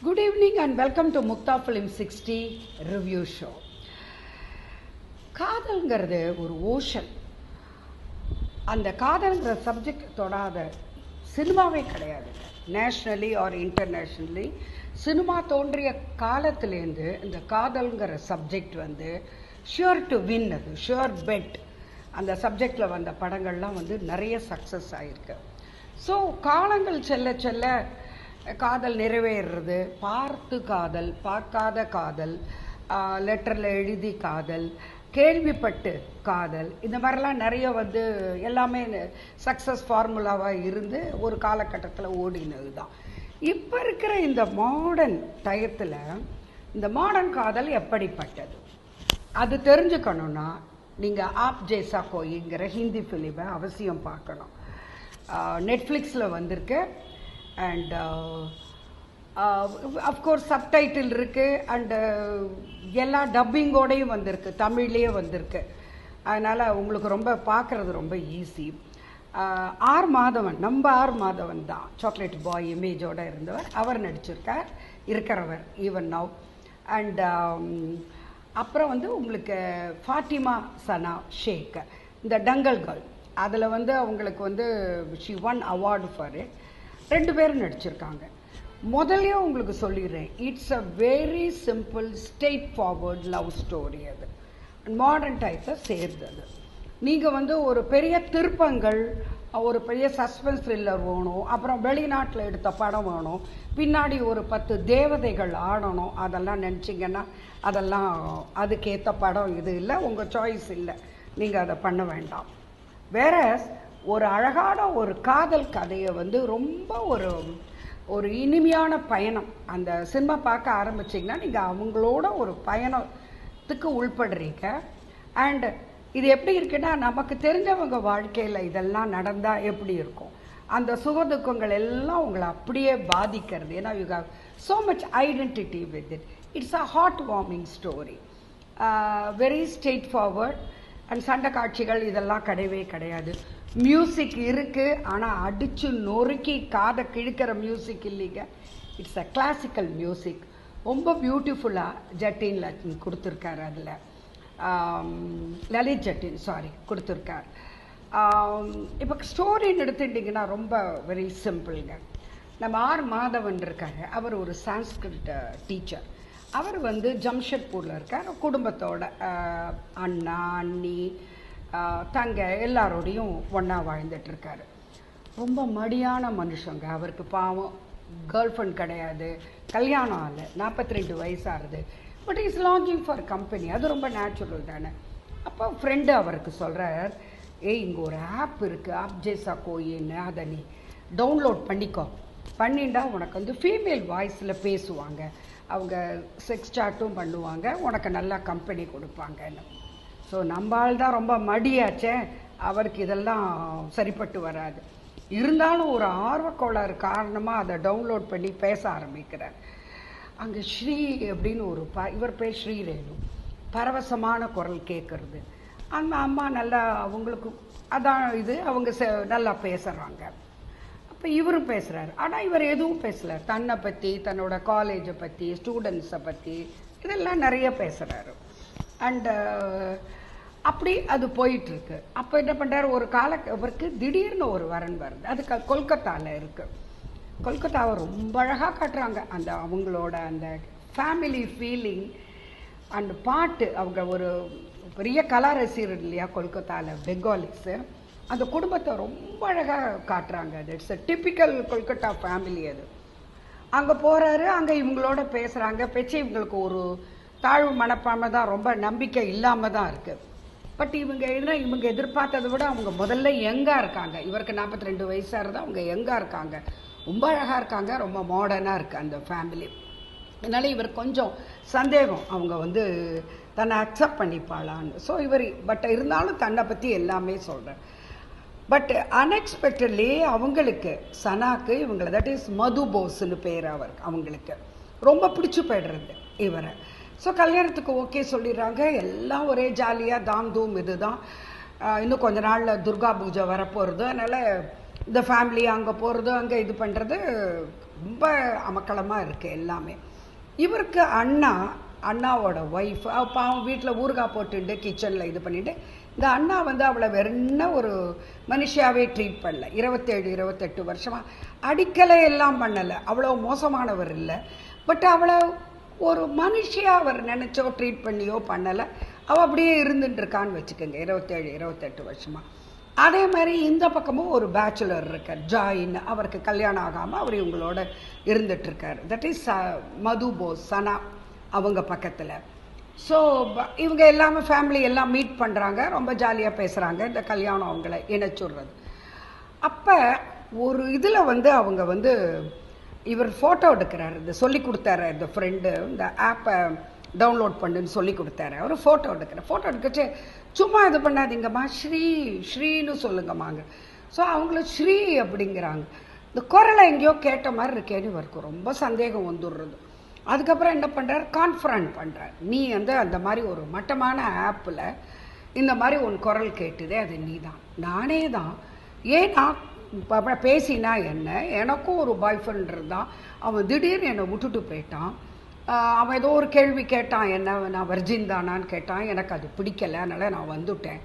Good evening and welcome to Mukta Film 60 Review Show. காதல்ங்கிறது ஒரு ocean. அந்த காதல்ங்கிற subject தொடாத சினிமாவே கிடையாது. நேஷ்னலி ஆர் இன்டர்நேஷ்னலி சினிமா தோன்றிய காலத்திலேருந்து இந்த காதல்ங்கிற சப்ஜெக்ட் ஷுர் டு வின், அது ஷுர் பெட். அந்த சப்ஜெக்டில் வந்த படங்கள்லாம் நிறைய சக்ஸஸ் ஆகிருக்கு. ஸோ காலங்கள் செல்ல செல்ல காதல் நிறைவேறுறது, பார்த்து காதல், பார்க்காத காதல், லெட்டரில் எழுதி காதல், கேள்விப்பட்டு காதல், இந்த மாதிரிலாம் நிறைய எல்லாமே சக்ஸஸ் ஃபார்முலாவாக இருந்து ஒரு காலகட்டத்தில் ஓடினது தான். இப்போ இருக்கிற இந்த மாடர்ன் டயத்தில் இந்த மாடர்ன் காதல் எப்படிப்பட்டது அது தெரிஞ்சுக்கணுன்னா நீங்கள் ஆப் ஜேசா கோயிங்கிற ஹிந்தி ஃபிலிமை அவசியம் பார்க்கணும். நெட்ஃப்ளிக்ஸில் வந்திருக்கு. அண்ட் அஃப்கோர்ஸ் சப்டைட்டில் இருக்குது. அண்டு எல்லா டப்பிங்கோடையும் வந்திருக்கு, தமிழ்லேயே வந்திருக்கு. அதனால் உங்களுக்கு ரொம்ப பார்க்குறது ரொம்ப ஈஸி. ஆர் மாதவன், நம்ம ஆர் மாதவன் தான் சாக்லேட் பாய் இமேஜோடு இருந்தவர், அவர் நடிச்சிருக்கார், இருக்கிறவர் ஈவன் நவ். அண்ட் அப்புறம் உங்களுக்கு ஃபாத்திமா சனா ஷேக், இந்த டங்கல் கேர்ள், அதில் அவங்களுக்கு she one award for it. 2 பேரும் நடிச்சிருக்காங்க. முதல்ல உங்களுக்கு சொல்லிடுறேன், it's a very simple straight forward love story. அது மாடர்ன் டைப்பை சேர்ந்தது. நீங்கள் ஒரு பெரிய திருப்பங்கள், ஒரு பெரிய சஸ்பென்ஸ் த்ரில்லர் வேணும், அப்புறம் வெளிநாட்டில் எடுத்த படம் வேணும், பின்னாடி ஒரு 10 தேவதைகள் ஆடணும், அதெல்லாம் நினச்சிங்கன்னா அதெல்லாம் அதுக்கேற்ற படம் இது இல்லை, உங்கள் சாய்ஸ் இல்லை, நீங்கள் அதை பண்ண வேண்டாம். வேற ஒரு அழகான ஒரு காதல் கதையை ரொம்ப ஒரு இனிமையான பயணம், அந்த சினிமா பார்க்க ஆரம்பிச்சிங்கன்னா நீங்கள் அவங்களோட ஒரு பயணத்துக்கு உள்படுறீங்க. அண்ட் இது எப்படி இருக்குன்னா, நமக்கு தெரிஞ்சவங்க வாழ்க்கையில் இதெல்லாம் நடந்தால் எப்படி இருக்கும், அந்த சுகதுக்கங்கள் எல்லாம் உங்களை அப்படியே பாதிக்கிறது. ஏன்னா you have so much identity with it. It's a heart warming story, very straightforward. And சண்டை காட்சிகள் இதெல்லாம் கிடையவே கிடையாது. மியூசிக் இருக்குது, ஆனால் அடித்து நொறுக்கி காதை கிழிக்கிற மியூசிக் இல்லைங்க. It's a classical music. ரொம்ப பியூட்டிஃபுல்லாக ஜட்டின் லட்டின் கொடுத்துருக்காரு. அதில் லலித் ஜட்டின் கொடுத்துருக்கார். இப்போ ஸ்டோரின்னு எடுத்துட்டிங்கன்னா ரொம்ப வெரி சிம்பிளுங்க. நம்ம ஆர் மாதவன் இருக்காரு, அவர் ஒரு சான்ஸ்கிரிட் டீச்சர். அவர் ஜம்ஷெட்பூரில் இருக்கார், குடும்பத்தோட அண்ணா அண்ணி தங்க எல்லாரோடையும் ஒன்றா வாழ்ந்துட்டுருக்காரு. ரொம்ப மடியான மனுஷங்க. அவருக்கு பாவம் கேர்ள் ஃப்ரெண்ட் கிடையாது, கல்யாணம் ஆகலை, 42 வயசாகுது. But is longing for company, அது ரொம்ப நேச்சுரல் தானே. அப்போ ஃப்ரெண்டு அவருக்கு சொல்கிறார், இங்கே ஒரு ஆப் இருக்குது, ஆப் ஜேசா கோயின்னு, அதை நீ டவுன்லோட் பண்ணிக்கோ, பண்ணிண்டா உனக்கு ஃபீமேல் வாய்ஸில் பேசுவாங்க, அவங்க செக்ஸ் சாட்டும் பண்ணுவாங்க, உனக்கு நல்லா கம்பெனி கொடுப்பாங்கன்னு. ஸோ நம்ம ஆள் தான் ரொம்ப மடியாச்சே, அவருக்கு இதெல்லாம் சரிப்பட்டு வராது. இருந்தாலும் ஒரு ஆர்வக்கோளாறு காரணமாக அதை டவுன்லோட் பண்ணி பேச ஆரம்பிக்கிறார். அங்கே ஸ்ரீ அப்படின்னு ஒரு இவர் பேர் ஸ்ரீரேணு, பரவசமான குரல் கேட்குறது. அந்த அம்மா நல்லா அவங்களுக்கு அதான் இது, அவங்க நல்லா பேசுகிறாங்க. அப்போ இவரும் பேசுகிறாரு. ஆனால் இவர் எதுவும் பேசலை, தன்னை பற்றி, தன்னோட காலேஜை பற்றி, ஸ்டூடெண்ட்ஸை பற்றி இதெல்லாம் நிறைய பேசுகிறாரு. அண்டு அப்படி அது போயிட்டுருக்கு. அப்போ என்ன பண்ணுறாரு, ஒரு அவருக்கு திடீர்னு ஒரு வரன் வருது. அது கொல்கத்தாவில் இருக்குது. கொல்கத்தாவை ரொம்ப அழகாக காட்டுறாங்க. அந்த அவங்களோட அந்த ஃபேமிலி ஃபீலிங் அண்ட் பாட்டு. அவங்க ஒரு பெரிய கலா ரசிகர் இல்லையா கொல்கத்தாவில், பெங்காலிஸு. அந்த குடும்பத்தை ரொம்ப அழகாக காட்டுறாங்க. அது it's a typical Kolkata family. அது அங்கே போகிறாரு, அங்கே இவங்களோட பேசுகிறாங்க. பேச்சு இவங்களுக்கு ஒரு தாழ்வு மனப்பான்மை தான், ரொம்ப நம்பிக்கை இல்லாமல் தான் இருக்குது. பட் இவங்க எதிர்பார்த்ததை விட அவங்க முதல்ல யங்காக இருக்காங்க. இவருக்கு 42 வயசாக இருந்தால் அவங்க யங்காக இருக்காங்க, ரொம்ப அழகாக இருக்காங்க, ரொம்ப மாடர்னாக இருக்குது அந்த ஃபேமிலி. அதனால் இவர் கொஞ்சம் சந்தேகம், அவங்க தன்னை அக்செப்ட் பண்ணிப்பாளான்னு. ஸோ பட் இருந்தாலும் தன்னை பற்றி எல்லாமே சொல்கிறார். பட் அன்எக்ஸ்பெக்டட்லி அவங்களுக்கு சனாக்கு இவங்களை, தட் இஸ் மது போஸ்ன்னு பேர் அவங்களுக்கு ரொம்ப பிடிச்சி போய்டுறது இவரை. ஸோ கல்யாணத்துக்கு ஓகே சொல்லிடுறாங்க. எல்லாம் ஒரே ஜாலியாக தாம் தூம். இதுதான் இன்னும் கொஞ்ச நாளில் துர்கா பூஜை வரப்போகிறது. அதனால் இந்த ஃபேமிலி அங்கே போகிறது அங்கே இது பண்ணுறது ரொம்ப அமக்களமாக இருக்குது எல்லாமே. இவருக்கு அண்ணாவோட ஒய்ஃப் பாவம் வீட்டில் ஊறுகாய் போட்டுட்டு கிச்சனில் இது பண்ணிவிட்டு, இந்த அண்ணா வந்து அவளை வெறும்ன ஒரு மனுஷியாவே ட்ரீட் பண்ணல. 27-28 வருஷமாக அடிக்கலை எல்லாம் பண்ணலை, அவ்வளோ மோசமானவர் இல்லை. பட் அவளை ஒரு மனுஷியாக அவர் நினச்சோ ட்ரீட் பண்ணியோ பண்ணலை. அவள் அப்படியே இருந்துட்டுருக்கான்னு வச்சுக்கோங்க 27-28 வருஷமாக. அதே மாதிரி இந்த பக்கமும் ஒரு பேச்சுலர் இருக்கார் ஜாயின், அவருக்கு கல்யாணம் ஆகாமல் அவர் இவங்களோட இருந்துகிட்ருக்கார். தட் இஸ் மது போஸ், சனா அவங்க பக்கத்தில். ஸோ இவங்க எல்லாமே ஃபேமிலி எல்லாம் மீட் பண்ணுறாங்க, ரொம்ப ஜாலியாக பேசுகிறாங்க. இந்த கல்யாணம் அவங்கள இணைச்சுடுறது. அப்போ ஒரு இதில் வந்து அவங்க வந்து இவர் ஃபோட்டோ எடுக்கிறார். இந்த சொல்லி கொடுத்தாரு இந்த ஃப்ரெண்டு, இந்த ஆப்பை டவுன்லோட் பண்ணுன்னு சொல்லி கொடுத்தாரு. அவர் ஃபோட்டோ எடுக்கிறேன். ஃபோட்டோ எடுக்கச்சு சும்மா இது பண்ணாதீங்கம்மா, ஸ்ரீன்னு சொல்லுங்கம்மாங்க. ஸோ அவங்கள ஸ்ரீ அப்படிங்கிறாங்க. இந்த குரலை எங்கேயோ கேட்ட மாதிரி இருக்கேன்னு இவருக்கு ரொம்ப சந்தேகம் வந்துடுறது. அதுக்கப்புறம் என்ன பண்ணுறார், கான்ஃபரன்ட் பண்ணுறார். நீ வந்து அந்த மாதிரி ஒரு மட்டமான ஆப்பில் இந்த மாதிரி உன் குரல் கேட்டுதே, அது நீ தான். நானே தான். ஏன் நான் பேசினா என்ன, எனக்கும் ஒரு பாய் ஃப்ரெண்ட் இருந்தான், அவன் திடீர்னு என்னை விட்டுட்டு போயிட்டான். அவன் ஏதோ ஒரு கேள்வி கேட்டான், என்ன நான் வர்ஜின் தானான்னு கேட்டான். எனக்கு அது பிடிக்கலை, அதனால் நான் வந்துட்டேன்.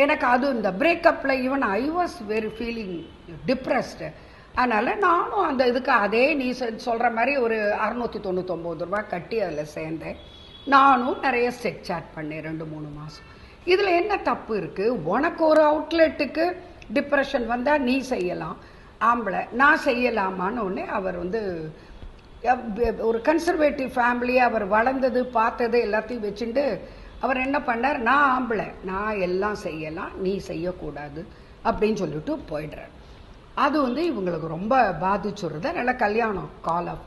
எனக்கு அது இந்த பிரேக்கப்பில் even I was very feeling depressed. அதனால் நானும் அந்த இதுக்கு அதே நீ சொல்கிற மாதிரி ஒரு 699 ரூபா கட்டி அதில் சேர்ந்தேன். நானும் நிறைய செட் சாட் பண்ணேன் 2-3 மாதம். இதில் என்ன தப்பு இருக்குது? உனக்கு ஒரு அவுட்லெட்டுக்கு டிப்ரெஷன் வந்தால் நீ செய்யலாம், ஆம்பளை நான் செய்யலாமான்னு ஒன்று. அவர் வந்து ஒரு கன்சர்வேட்டிவ் ஃபேமிலியை அவர் வளர்ந்தது பார்த்தது எல்லாத்தையும் வச்சுட்டு அவர் என்ன பண்ணார், நான் ஆம்பளை நான் எல்லாம் செய்யலாம், நீ செய்யக்கூடாது அப்படின்னு சொல்லிட்டு போயிடுறார். அது வந்து இவங்களுக்கு ரொம்ப பாதிச்சுடுறது. நல்ல கல்யாணம் கால் ஆஃப்.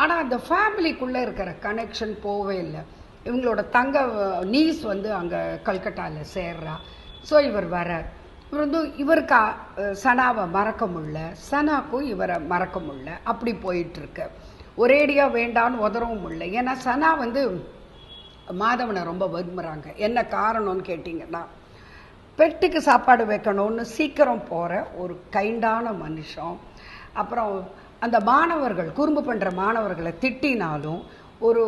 ஆனால் அந்த ஃபேமிலிக்குள்ளே இருக்கிற கனெக்ஷன் போவே இல்லை. இவங்களோட தங்க நீஸ் வந்து அங்கே கல்கட்டாவில் சேர்றா. ஸோ இவர் வரார். இவர் வந்து இவருக்கு சனாவை மறக்க முடியல, சனாக்கும் இவரை மறக்க முடியல. அப்படி போயிட்டுருக்கு. ஒரேடியாக வேண்டான்னு உதறவும் முடியல. ஏன்னா சனா வந்து மாதவனை ரொம்ப விரும்புகிறாங்க. என்ன காரணம்னு கேட்டிங்கன்னா, பெட்டுக்கு சாப்பாடு வைக்கணும்னு சீக்கிரம் போகிற ஒரு கைண்டான மனுஷன். அப்புறம் அந்த மாணவர்கள் குறும்பு பண்ணுற மாணவர்களை திட்டினாலும் ஒரு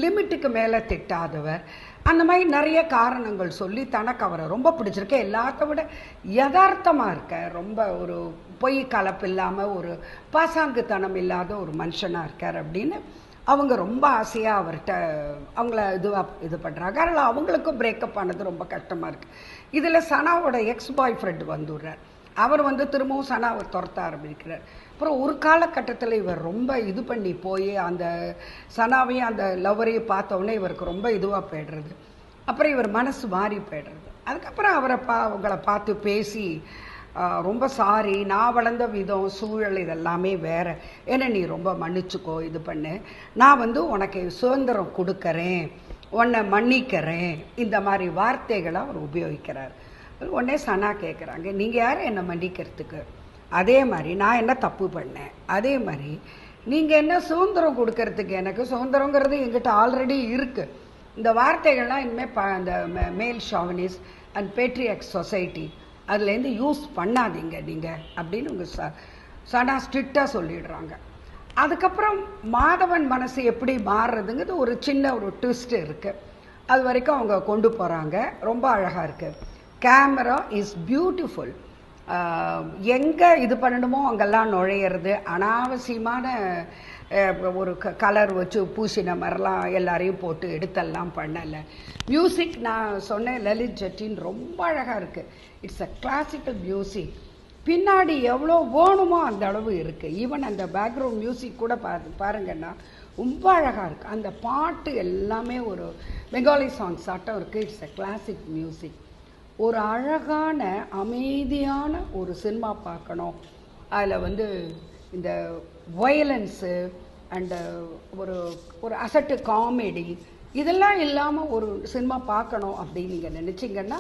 லிமிட்டுக்கு மேலே திட்டாதவர். அந்த மாதிரி நிறைய காரணங்கள் சொல்லி தனக்கு அவரை ரொம்ப பிடிச்சிருக்க. எல்லாத்த விட யதார்த்தமாக இருக்க, ரொம்ப ஒரு பொய் கலப்பு இல்லாமல் ஒரு பாசாங்குத்தனம் இல்லாத ஒரு மனுஷனாக இருக்கார் அப்படின்னு அவங்க ரொம்ப ஆசையாக அவர்கிட்ட அவங்கள இது பண்ணுறாங்க. அதனால் அவங்களுக்கும் பிரேக்கப் ஆனது ரொம்ப கஷ்டமாக இருக்குது. இதில் சனாவோட எக்ஸ் பாய் ஃப்ரெண்டு வந்துடுறார். அவர் வந்து திரும்பவும் சனாவை துரத்த ஆரம்பிக்கிறார். அப்புறம் ஒரு காலகட்டத்தில் இவர் ரொம்ப இது பண்ணி போய் அந்த சனாவையும் அந்த லவ்வரையும் பார்த்தோன்னே இவருக்கு ரொம்ப இதுவாக போய்டுறது. அப்புறம் இவர் மனசு மாறி போய்டுறது. அதுக்கப்புறம் அவங்கள பார்த்து பேசி ரொம்ப சாரி, நான் வளர்ந்த விதம் சூழல் இதெல்லாமே வேறு, ஏன்னா நீ ரொம்ப மன்னிச்சுக்கோ, இது பண்ணு, நான் வந்து உனக்கு சுதந்திரம் கொடுக்குறேன், உன்னை மன்னிக்கிறேன், இந்த மாதிரி வார்த்தைகளை அவர் உபயோகிக்கிறார். உடனே சனா கேட்குறாங்க, நீங்கள் யார் என்னை மன்னிக்கிறதுக்கு? அதே மாதிரி நான் என்ன தப்பு பண்ணேன்? அதே மாதிரி நீங்கள் என்ன சுதந்திரம் கொடுக்கறதுக்கு? எனக்கு சுதந்திரங்கிறது எங்கிட்ட ஆல்ரெடி இருக்குது. இந்த வார்த்தைகள்லாம் இனிமேல் அந்த மேல் ஷாவனிஸ் அண்ட் பேட்ரியாக் சொசைட்டி அதுலேருந்து யூஸ் பண்ணாதீங்க நீங்கள் அப்படின்னு உங்கள் சனா ஸ்ட்ரிக்டாக சொல்லிடுறாங்க. அதுக்கப்புறம் மாதவன் மனசு எப்படி மாறுறதுங்கிறது ஒரு சின்ன ஒரு ட்விஸ்ட் இருக்குது. அது வரைக்கும் அவங்க கொண்டு போகிறாங்க. ரொம்ப அழகாக இருக்குது. Camera is beautiful. எங்கே இது பண்ணணுமோ அங்கெல்லாம் நுழையிறது, அனாவசியமான ஒரு கலர் வச்சு பூசின மாதிரிலாம் எல்லாரையும் போட்டு எடுத்தெல்லாம் பண்ணலை. மியூசிக் நான் சொன்னேன், லலித் ஜெட்டின்னு ரொம்ப அழகாக இருக்குது. It's a classical music. பின்னாடி எவ்வளோ வேணுமோ அந்த அளவு இருக்குது. ஈவன் அந்த பேக்ரவுண்ட் மியூசிக் கூட பாருங்கன்னா ரொம்ப அழகாக இருக்குது. அந்த பாட்டு எல்லாமே ஒரு பெங்காலி சாங்ஸ் ஆட்டம் இருக்குது. It's a classic music. ஒரு அழகான அமைதியான ஒரு சினிமா பார்க்கணும். அதில் வந்து இந்த வயலன்ஸு அண்டு ஒரு அசட்டு காமெடி இதெல்லாம் இல்லாமல் ஒரு சினிமா பார்க்கணும் அப்படின்னு நீங்கள் நினச்சிங்கன்னா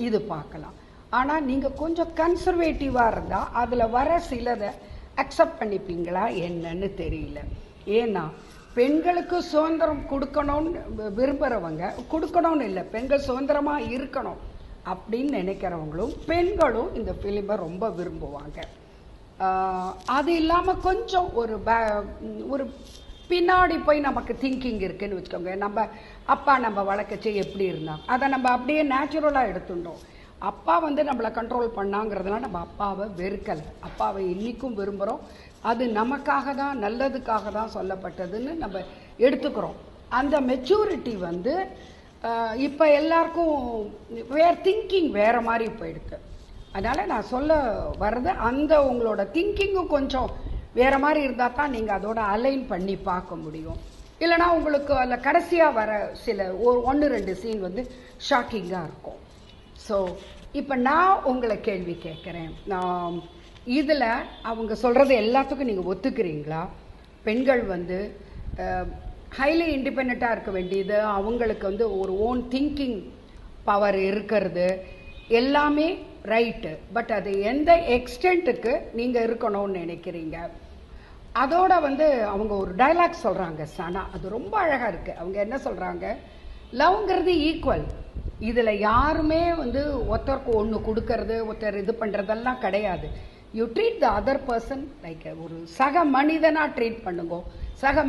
இது பார்க்கலாம். ஆனால் நீங்கள் கொஞ்சம் கன்சர்வேட்டிவாக இருந்தால் அதில் வர சிலதை அக்செப்ட் பண்ணிப்பீங்களா என்னன்னு தெரியல. ஏன்னா பெண்களுக்கு சுதந்திரம் கொடுக்கணும்னு விரும்புகிறவங்க, கொடுக்கணும்னு இல்லை, பெண்கள் சுதந்திரமாக இருக்கணும் அப்படின்னு நினைக்கிறவங்களும் பெண்களும் இந்த ஃபிலிமை ரொம்ப விரும்புவாங்க. அது இல்லாமல் கொஞ்சம் ஒரு பின்னாடி போய் நமக்கு திங்கிங் இருக்குன்னு வச்சுக்கோங்க. நம்ம வழக்கச்சே எப்படி இருந்தாங்க அதை நம்ம அப்படியே நேச்சுரலாக எடுத்துட்டோம். அப்பா நம்மளை கண்ட்ரோல் பண்ணாங்கிறதுலாம் நம்ம அப்பாவை வெறுக்கலை, அப்பாவை இன்னிக்கும் விரும்புகிறோம். அது நமக்காக தான், நல்லதுக்காக தான் சொல்லப்பட்டதுன்னு நம்ம எடுத்துக்கிறோம். அந்த மெச்சூரிட்டி இப்போ எல்லாருக்கும் திங்கிங் வேறு மாதிரி போயிடுது. அதனால் நான் சொல்ல வர்றது உங்களோட திங்கிங்கும் கொஞ்சம் வேறு மாதிரி இருந்தால் தான் நீங்கள் அதோட அலைன் பண்ணி பார்க்க முடியும். இல்லைனா உங்களுக்கு அதில் கடைசியாக வர சில 1-2 சீன் ஷாக்கிங்காக இருக்கும். ஸோ இப்போ நான் உங்களை கேள்வி கேட்குறேன். நான் இதில் அவங்க சொல்கிறது எல்லாத்துக்கும் நீங்கள் ஒத்துக்கிறீங்களா? பெண்கள் ஹைலி இண்டிபெண்ட்டாக இருக்க வேண்டியது, அவங்களுக்கு ஒரு ஓன் திங்கிங் பவர் இருக்கிறது எல்லாமே ரைட்டு. பட் அது எந்த எக்ஸ்டென்ட்டுக்கு நீங்கள் இருக்கணும்னு நினைக்கிறீங்க? அதோட அவங்க ஒரு டைலாக் சொல்கிறாங்க சனா, அது ரொம்ப அழகாக இருக்குது. அவங்க என்ன சொல்கிறாங்க, லவ்ங்கிறது ஈக்குவல், இதில் யாருமே ஒருத்தருக்கு ஒன்று கொடுக்கறது ஒருத்தர் இது பண்ணுறதெல்லாம் கிடையாது. You treat the other person like ஒரு சக மனிதனாக ட்ரீட் பண்ணுங்க. சக